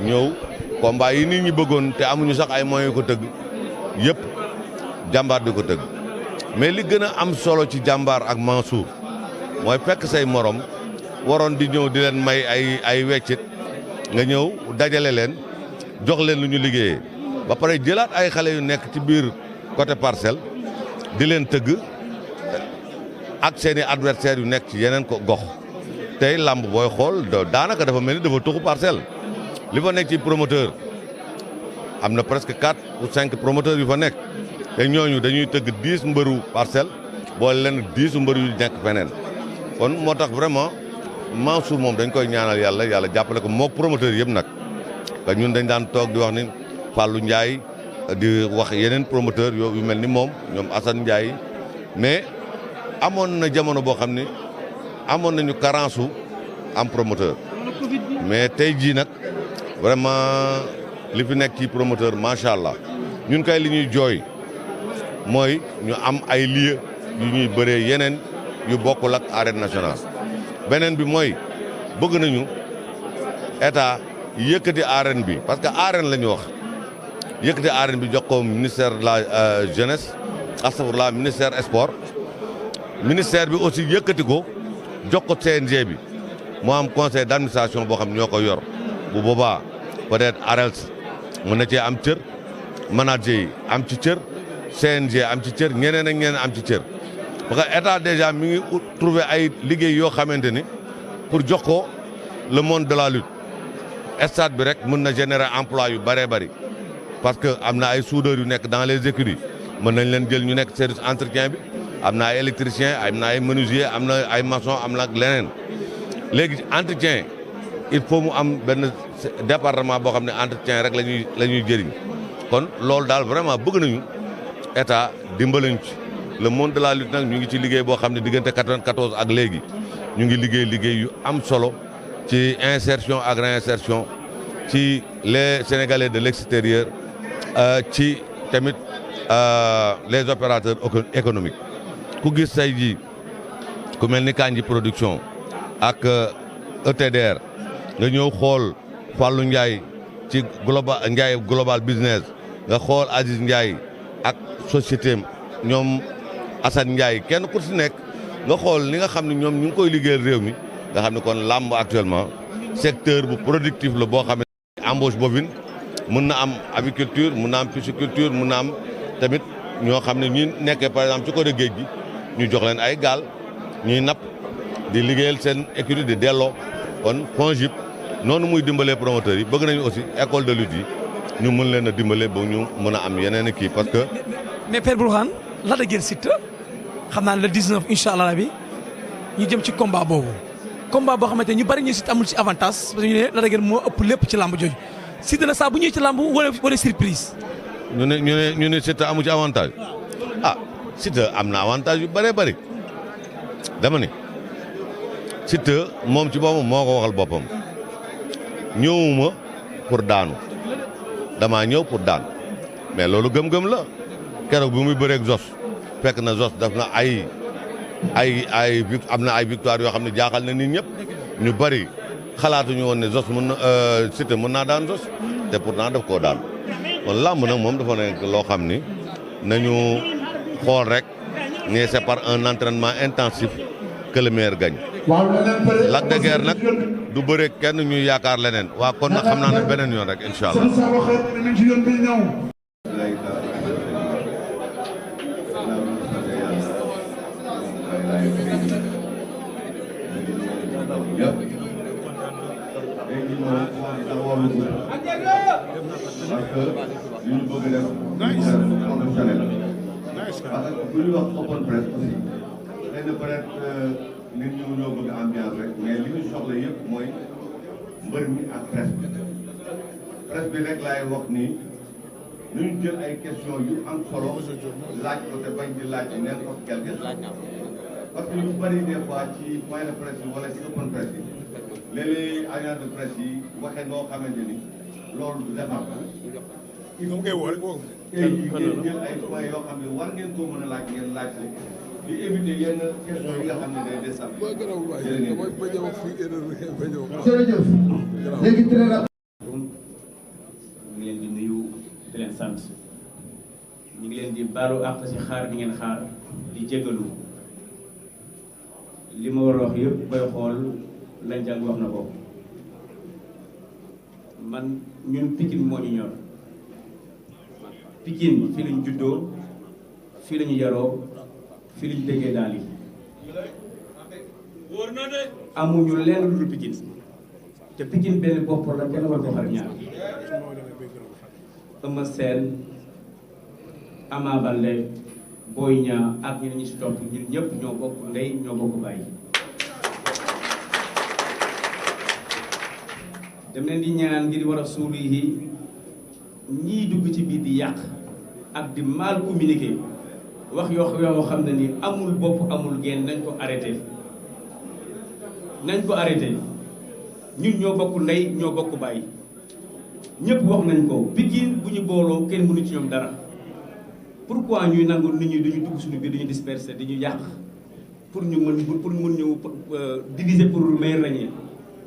ñëw combat yi nit ñi bëggoon te amuñu sax ay moyens ko tëgg yëpp jàmbaar di ko tëgg mais li gën a am solo ci jàmbaar ak Mansour mooy fekk say morom waroon di ñëw di leen may ay weccit nga ñëw dajale leen jox leen lu ñu liggéeyee ba pare jëlaat ay xale yu nekk ci biir côté parcelle di leen tëgg ak seeni adversaires yu nekk ci yeneen ko gox tey làmb booy xool daanaka dafa mel ni dafa tuxu parcelle li fa nekk ci promoteur am na presque 4 ou 5 promoteurs yu fa nekk te ñooñu dañuy tëgg 10 mbëru parcelle boole leen 10 mbëru yu nekk feneen kon moo tax vraiment Mansour moom dañ koy ñaanal yàlla jàppale ko mook promoteur yëpp nag te ñun dañ daan toog di wax ni Fallou Ndiaye di wax yeneen promoteur yu mel ni moom ñoom Assane Ndiaye mais amoon na jamono boo xam ne amoon nañu carence am promoteur mais tey jii nag vraiment li fi nekk ci promoteur macha allah ñun kay li ñuy jooy mooy ñu am ay lieu yu ñuy bëree yeneen yu bokkul ak arène nationale. beneen bi mooy bëgg nañu état yëkkati arène bi parce que arène la ñu wax yëkkati arène bi jox ko ministère de la jeunesse astafurlah ministère sport ministère bi aussi yëkkati ko jox ko CNG bi moo am conseil d'administration boo xam ñoo ko yor bu boobaa peut-être ARELS mën na cee am cër manager yi am ci cër CNG am ci cër ñeneen ak ñeneen am ci cër parce que état déjà mi ngi trouver ay liggéey yoo xamante ni pour jox ko le monde de la lutte stade bi rek mën na générer emploi yu bëree bëri parce que am na ay soudeurs yu nekk dans les écuries mën nañ leen jël ñu nekk service entretien bi am na ay électricien am na ay menuisier am na ay maçon am na leneen léegi entretien il faut mu am benn département boo xam ne entretien rek la ñuy jëriñ kon loolu daal vraiment bëgg nañu état dimbalañu ci le monde de la lutte nag ñu ngi ci liggéey boo xam ne diggante 94 ak léegi ñu ngi liggéey yu am solo ci insertion ak réinsertion ci les sénégalais de l'extérieur ci tamit les opérateurs économiques ku gis say ji ku mel ni Kanji production ak ETDR nga ñëw xool Fallou Ndiaye ci global business nga xool Aziz Ndiaye ak société ñoom Assane Ndiaye kenn ku si nekk nga xool li nga xam ne ñoom ñu ngi koy liggéeyal réew mi nga xam ne kon làmb actuellement secteur bu productif la boo xam ne embauche bovine mun na am aviculture mun na am pisciculture mun na am tamit ñoo xam ne ñu nekkee par exemple ci côté géej gi ñu jox leen ay gaal ñuy napp di liggéeyal seen écurie di delloo kon FONGIP noonu muy dimbalee promoteurs yi bëgg nañu aussi école de lutte yi ñu mën leen a dimbale ba ñu mën a am yeneen kii parce que. mais Père Bourkhane la da gën Siteu xam naa ne le 19 incha allah rabi ñu jëm ci combat boobu combat boo xamante ñu bari ñu Siteu amul ci avantage parce que ñu ne la da gën moo ëpp lépp ci làmb jooju Siteu na saa bu ñëwee ci làmb wala surprise. ñu ne Siteu amu ci avantage ah Siteu am na avantage yu bëree bëri dama ne Siteu moom ci boppam moo ko waxal boppam ñëwuma pour daanu damaa ñëw pour daan mais loolu gëm-gëm la keroog bi muy bëreeg Zos fekk na Zos daf na am na ay victoire yoo xam ne jaaxal na nit ñëpp ñu bëri xalaatuñu woon ne Zos mën na Siteu mën naa daan Zos te pourtant daf koo daan kon làmb nag moom dafa nekk loo xam ni nañu xool rek ne c'est par un entraînement intensif que le meilleur gagne. Lac de Guiers nag du bëre kenn ñuy yaakaar leneen waa kon nag xam naa ne beneen yoon rek incha allah. bu ñu wax open press aussi xëy na peut-être nit ñi ñoo bëgg ambiance rek mais li ñu soxla yëpp mooy mbër mi ak presse bi rek laay wax nii ñu jël ay questions yu am solo laaj ko te bañ di laaj n'importe quelle question parce que ñu bari des fois ci point de presse yi wala ci open presse yi léeg-léeg agent de presse yi waxee noo xamante ni loolu du defar il faut que ngeen jël ay points yoo xam ne war ngeen koo mën a laaj ngeen laaj di éviter yenn question yi nga xam ne day desal. jërëjëf léegi très rapide. ñu ngi leen di nuyu di leen sant ñu ngi leen di baalu àq ci xaar bi ngeen xaar di jégalu li ma war a wax yëpp booy xool lañ jàng wax na ko man ñun Pikine moo ñu ñor Pikine fii lañ juddoo fii lañu yaroo fii lañu déggee daal yi amuñu leen lu dul Pikine te Pikine benn bopp la kenn war ko xar ñaar Eumeu Sène Ama Baldé Boy Niang ak ñeneen ñi si topp ñun ñëpp ñoo bokk ndey ñoo bokk bàyyi dem leen di ñaan ngir war a suulu yi ñii dugg ci biir di yàq ak di mal communiquer wax yoo xam ne ni amul bopp amul genn nañ ko arrêté ñun ñoo bokk ndey ñoo bokk bàyyi ñëpp wax nañ ko Pikine bu ñu booloo kenn mënu ci ñoom dara pourquoi ñuy nangu nit ñi duñu dugg suñu biir duñu disperser di ñu yàq pour ñu mën ñu diviser pour may régner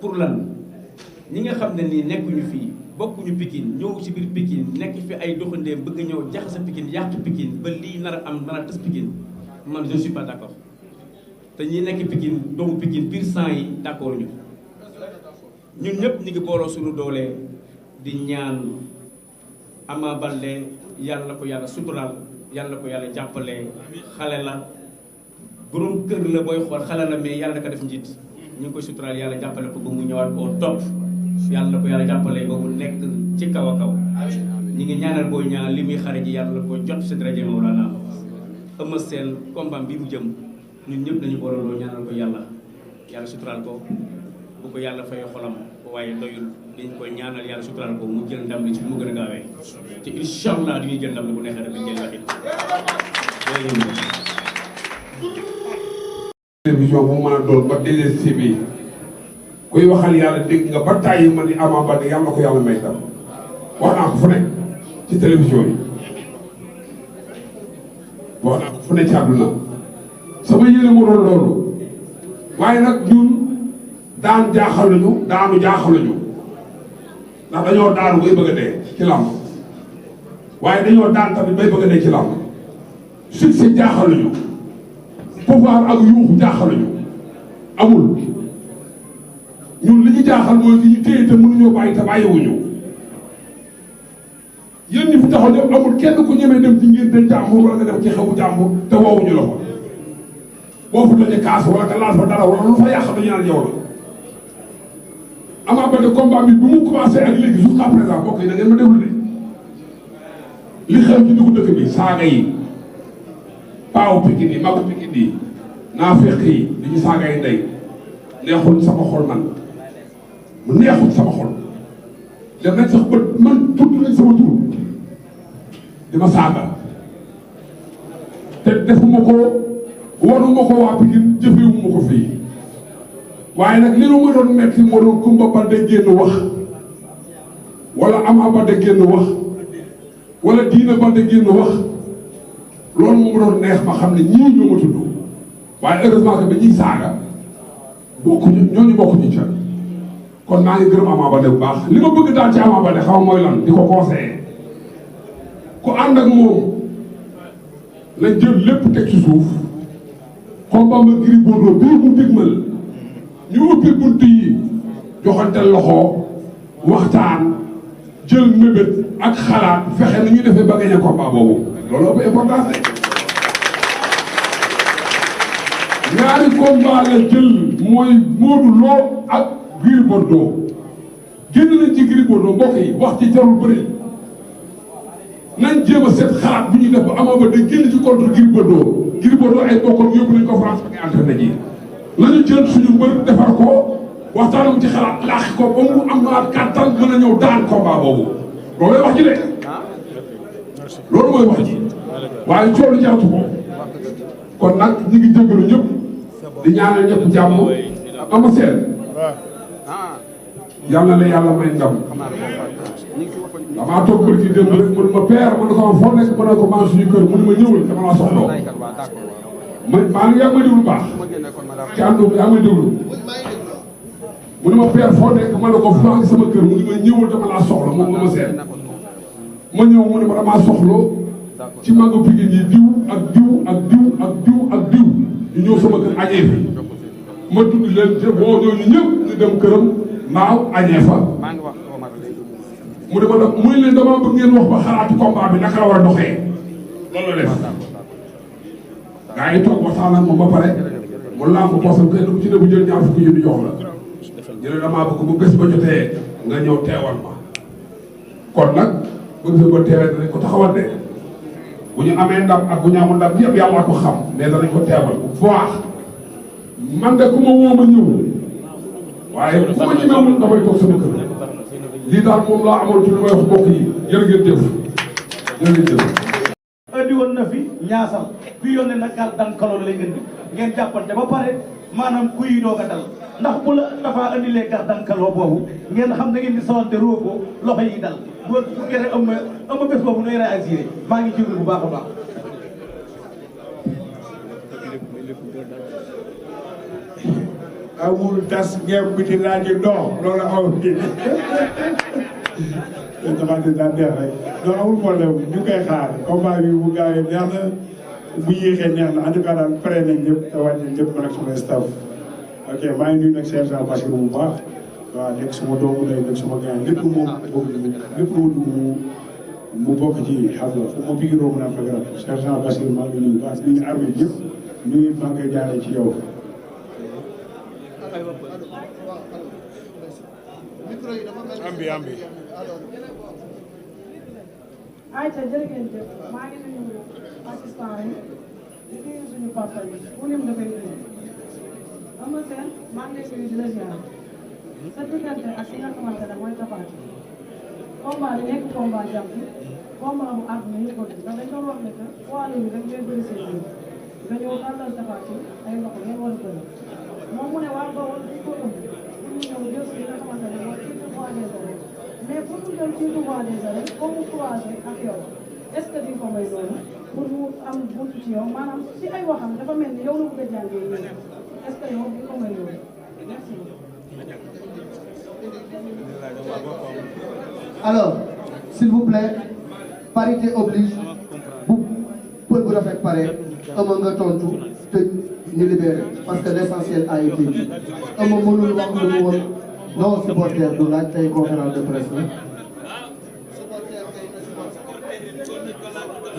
pour lan ñi nga xam ne nii nekkuñu fii bokkuñu Pikine ñëw ci biir Pikine nekk fi ay doxandeem bëgg ñëw jaxase Pikine yàq Pikine ba lii nar a am nar a tës Pikine man je ne suis pas d'accord te ñi nekk Pikine doomu Pikine pur sang yi d'accord ñu ñun ñëpp ñu ngi booloo suñu doole di ñaan Ama Baldé yàlla na ko yàlla suturaal yàlla na ko yàlla jàppale xale la borom kër la booy xool xale la mais yàlla na ko def njiit ñu ngi koy suturaal yàlla jàppale ko ba mu ñëwaat au top yàlla na ko yàlla jàppale ba mu nekk ci kaw a kaw ñi ngi ñaanal Boy Niang li muy xare ji yàlla na ko jot si daraja Mawlana Eumeu Sène combat bi mu jëm ñun ñëpp dañu booloo ñaanal ko yàlla suturaal ko bu ko yàlla fay xolam waaye doyul dañ koy ñaanal yàlla suturaal ko mu jël ndam li ci mu gën a gaawee te incha allah dañuy jël ndam li bu neexee rek dañ jël waxit télévision bu mën a doon ba DSTV bi kuy waxal yàlla dégg nga ba tàyyi ma ni Ama Baldé yàlla na ko yàlla may tam wax naa ko fu nekk ci télévision yi wax naa ko fu nekk ci àdduna sama yéene mu doon loolu waaye nag ñun daanu jaaxaluñu ndax dañoo daanu bay bëgg a dee ci làmb waaye dañoo daan tamit bay bëgg a dee ci làmb succès jaaxaluñu pouvoir ak yuuxu jaaxaluñu amul ñun li ñu jaaxal mooy ki ñu téye te mënuñoo bàyyi te bàyyiwuñu yéen ñi fi taxaw ñëpp amul kenn ku ñemee dem ci ngénte jàmbur wala nga dem ci xewu jàmbur te woowuñu la fa boo fa daje kaas wala nga laal fa dara wala lu fa yàq dañu naan yow la Ama Baldé combat bi bu mu commencé ak léegi jusqu'à présent mbokk yi da ngeen ma déglu de li xew ci dugub dëkk bi saaga yi paawu Pikine yi magu Pikine yi naafeq yi li ñu saaga yi ndey neexul sama xol man mu neexul sama xol dem nañ sax bët man tudd nañ sama tur di ma saaga te defuma ko waruma ko waa Pikine jëfewuma ko fii waaye nag li nu ma doon metti moo doon Kumba Baldé génn wax wala Ama Baldé génn wax wala Diina Baldé génn wax loolu moo ma doon neex ma xam ne ñii ñoo ma tudd waaye heureusement que dañuy saaga bokkuñu ñooñu bokkuñu ca kon maa ngi gërëm Ama Baldé bu baax li ma bëgg daal ci Ama Baldé xaw mooy lan di ko conseillé ku ànd ak moom lañ jël lépp teg ci suuf combat ma Gris Bordeaux bii mu dégmal ñu ubbi bunt yi joxante loxo waxtaan jël mébét ak xalaat fexe na ñu defee ba gagné combat boobu loolu ëpp importance ñaari combat la jël mooy Modou Lo ak Gris Bordeaux génn nañ ci Gris Bordeaux mbokk yi wax ci jarul bëri nañ jéem a seet xalaat bu ñuy def ba Ama Baldé génn ci contre Gris Bordeaux ay bokkam yóbbu nañ ko France ak entraîné ji nañu jël suñu mbër defar ko waxtaanam ci xalaat laaxi ko ba mu am naat kàttan mën a ñëw daan combat boobu loolu wax ji de loolu mooy wax ji waaye coow lu jaratu ko kon nag ñu ngi jégalu ñëpp di ñaanal ñëpp jàmm Ama Sène yàlla na yàlla may ndam damaa toog bëri ci démb rek mu ne ma père ma ne ko foo nekk ma ne ko maa suñu kër mu ne ma ñëwul dama la soxla maa ngi yaa ngi may déglu baax ci ànd yaa ngi may déglu mu ne ma père foo nekk ma ne ko maa ngi sama kër mu ne ma ñëwal dama laa soxla moom la ma seet ma ñëw mu ne ma damaa soxla ci màgg Pikine yi diw ak diw ak diw ak diw ak diw ñu ñëw sama kër añee fi ma tudd leen te boo ñooñu ñëpp ñu dem këram naaw añee fa mu ne ma nag muy leen dama bëgg ngeen wax ba xalaatu combat bi naka la war a doxee loolu la def gaa yi toog waxtaan ak moom ba pare mu làmb boosam kenn ku ci ne bu jël ñaar fukki junni jox la ñu ne damaa bëgg bu bés ba jotee nga ñëw teewal ma kon nag bëgg sa ko teewee danañ ko taxawal de bu ñu amee ndam ak bu ñu amul ndam yëpp yàlla ko xam mais danañ ko teewal bu baax man de ku ma woo ma ñëw waaye ku ma ñemewul damay toog sama kër lii daal moom laa amoon ci lu may wax mbokk yi jërë ngeen jëf jërë ngeen jëf. andi woon na fi ñaasal ku yónnee nag gàll daan kaloon lay indi ngeen jàppante ba pare maanaam kuy doog a dal ndax bu la dafa andilee gar daan kaloo boobu ngeen xam na ngeen di sawante roofoo loxo yi dal bu gerte ëmb bés boobu nooy réagir maa ngi jégul bu baax a baax. amul tas ngeen biti laaj ndox loolu amul kii dafa daan neex rek non amul problème ñu ngi koy xaar combat bi bu gaawee neex na bu yéexee neex na en tout cas daal pare nañ ñëpp te wàññi nañ ñëpp man ak suma staff ok maa ngi nuyu nag sergent Bachir bu baax waaw nekk suma doomu day nekk suma gars lépp moom lépp mu bokk ci xam nga fu ma bigiroo mën a fa garab sergent Bachir maa ngi nuyu baax nuyu armée yëpp nuyu maa ngi koy jaaree ci yow. ambi ayca jërë ngeen jëf maa ngi nuyu assistant yi di nuyu suñu papa yi ku lim dafay nuyu am na seen maa ngi lay nuyu di la ziar sa diggante ak ki nga xamante ne mooy Tapha combat bi nekk combat jàpp combat bu àdduna ñu ko ndax dañ doon wax ne que poids lourd rek ngay bëri seen biir nga ñëw tàllal Tapha ay loxo ngeen war a bëri moom mu ne waa Bawol dañ ko ëmb pour ñu ñëw jël si li nga xamante ne mooy titre roi des arènes mais pour ñu jël titre roi des arènes comme mu croisé ak yow est-ce que di ko may loolu pour mu am buntu ci yow maanaam si ay waxam dafa mel ni yow la bëgg a jàngee yéen est-ce que yow di ko may loolu merci. Alors, s'il vous plaît, parité oblige bu pël bu rafet pare ama nga tontu te ñu libéré parce que l'essentiel a été dit ama mënul wax lu mu woon non supporter du laaj tey conférence de presse la.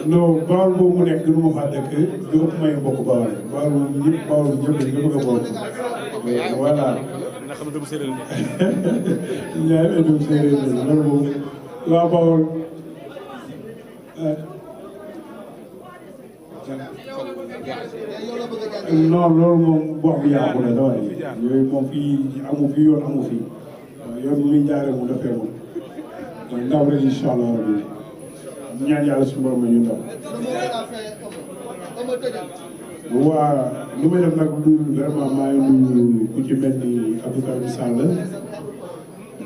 non Bawol boobu mu nekk du ma faa dëkk du ëpp may mbokk Bawol Bawol moom ñëpp Bawol ñëpp dañu ko bëgg a bokk voilà. ñaar doomu séeréer la loolu moom waa Bawol non loolu moom wax bi yàqu na daway yooyu moom fii amu fi yoon amu fi waaw yoon bi muy jaaree mu defee moom mooy ndaw rek incha allah rabbi ñaan yàlla suñu borom ñu ndaw waa li may def nag lu vraiment maa ngi nuyu ku ci mel ni Abdou Karim Sall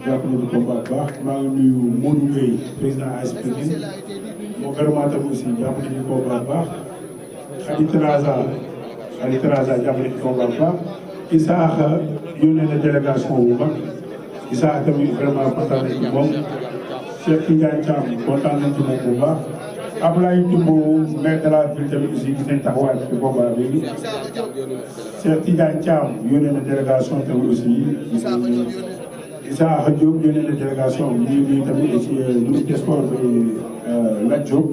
jàpp na di combat bu baax maa ngi nuyu Modou Gueye président AS Pikine moom vraiment tam aussi jàpp na di combat bu baax Khady Traza jàpp na di combat bu baax Isaaxa yónnee na délégation bu mag Isaaxa tamit vraiment kontaan nañ ci moom Cheikh Tidiane Thiam kontaan nañ ci moom bu baax Ablaye Timbo maire de la ville tamit aussi gis nañ taxawaay ci combat bi Cheikh Tidiane Thiam yónnee na délégation tamit aussi Isaaxa Diop yónnee na délégation ñu tamit aussi ministre des sports bi Lat Diop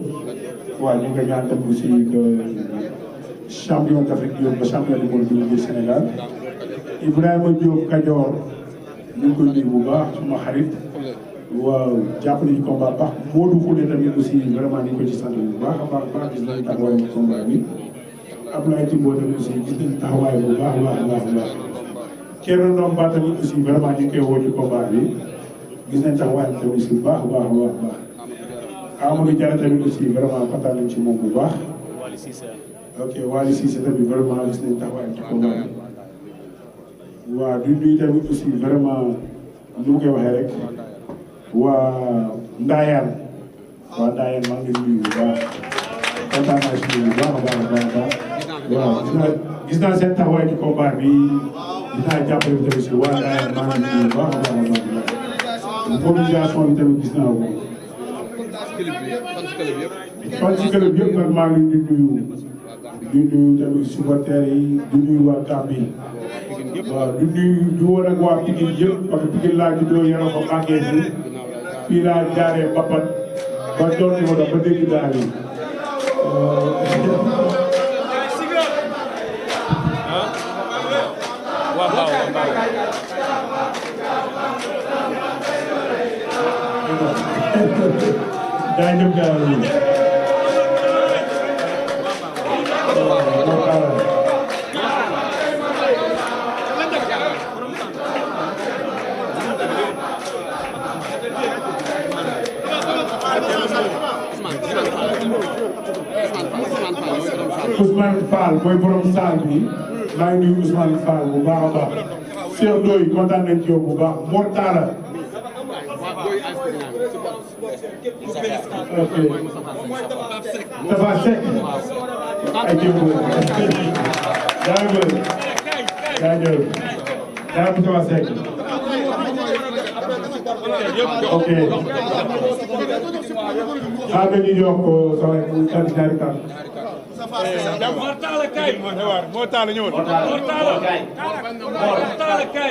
waaw ñu ngi ñaan tamit aussi que champion d'Afrique Diop ba champion du monde bi Sénégal Ibrahima Diop Kajoor ñu ngi koy nuyu bu baax suma xarit waaw jàpp nañu combat baax Modou Foulé tamit aussi vraiment ñu ngi ko ci sant bu baax a baax gis nañu taxawaay bu combat bi Abdoulaye Timbo tamit aussi gis nañu taxawaay bu baax a baax Thierno Ndomba tamit aussi vraiment ñu ngi koy woo ci combat bi gis nañu taxawaay bi tamit aussi bu baax a baax Amadou Diarra tamit aussi vraiment kontaan nañu ci moom bu baax ok Wally Cissé tamit vraiment gis nañu taxawaay ci combat bi waaw du nuyu tamit aussi vraiment nu mu koy waxee rek waa Ndayane maa ngi nuyu bu baax kontaan naa si bu baax a baax waaw gis naa seen taxawaay ci combat bi dinaa jàppale tamit si waa Ndayane maa ngi nuyu baax a baax a baax mobilisation bi tamit gis naa ko. fan si club yëpp nag maa ngi leen di nuyu tamit supporters yi di nuyu waa Gambie waaw di nuyu di wër ak waa Pikine yëpp parce que Pikine laa juddoo yaroo ko màggee fii laa jaaree Bapat ba doon ko ba dégg daal yi. jaajëf gars yi. Ousmane Fall mooy borom saal bi maa ngi nuyu Ousmane Fall bu baax a baax Cheikh Ndoye kontaan nañ ci yow bu baax Mor Talla ok Tafa Seck ay jéego jaajëf jaajëf Tafa Seck ok xaaral ñu jox ko sama ñaari kàddu. Mor Talla kay Mor Talla ñëwal Mor Talla kay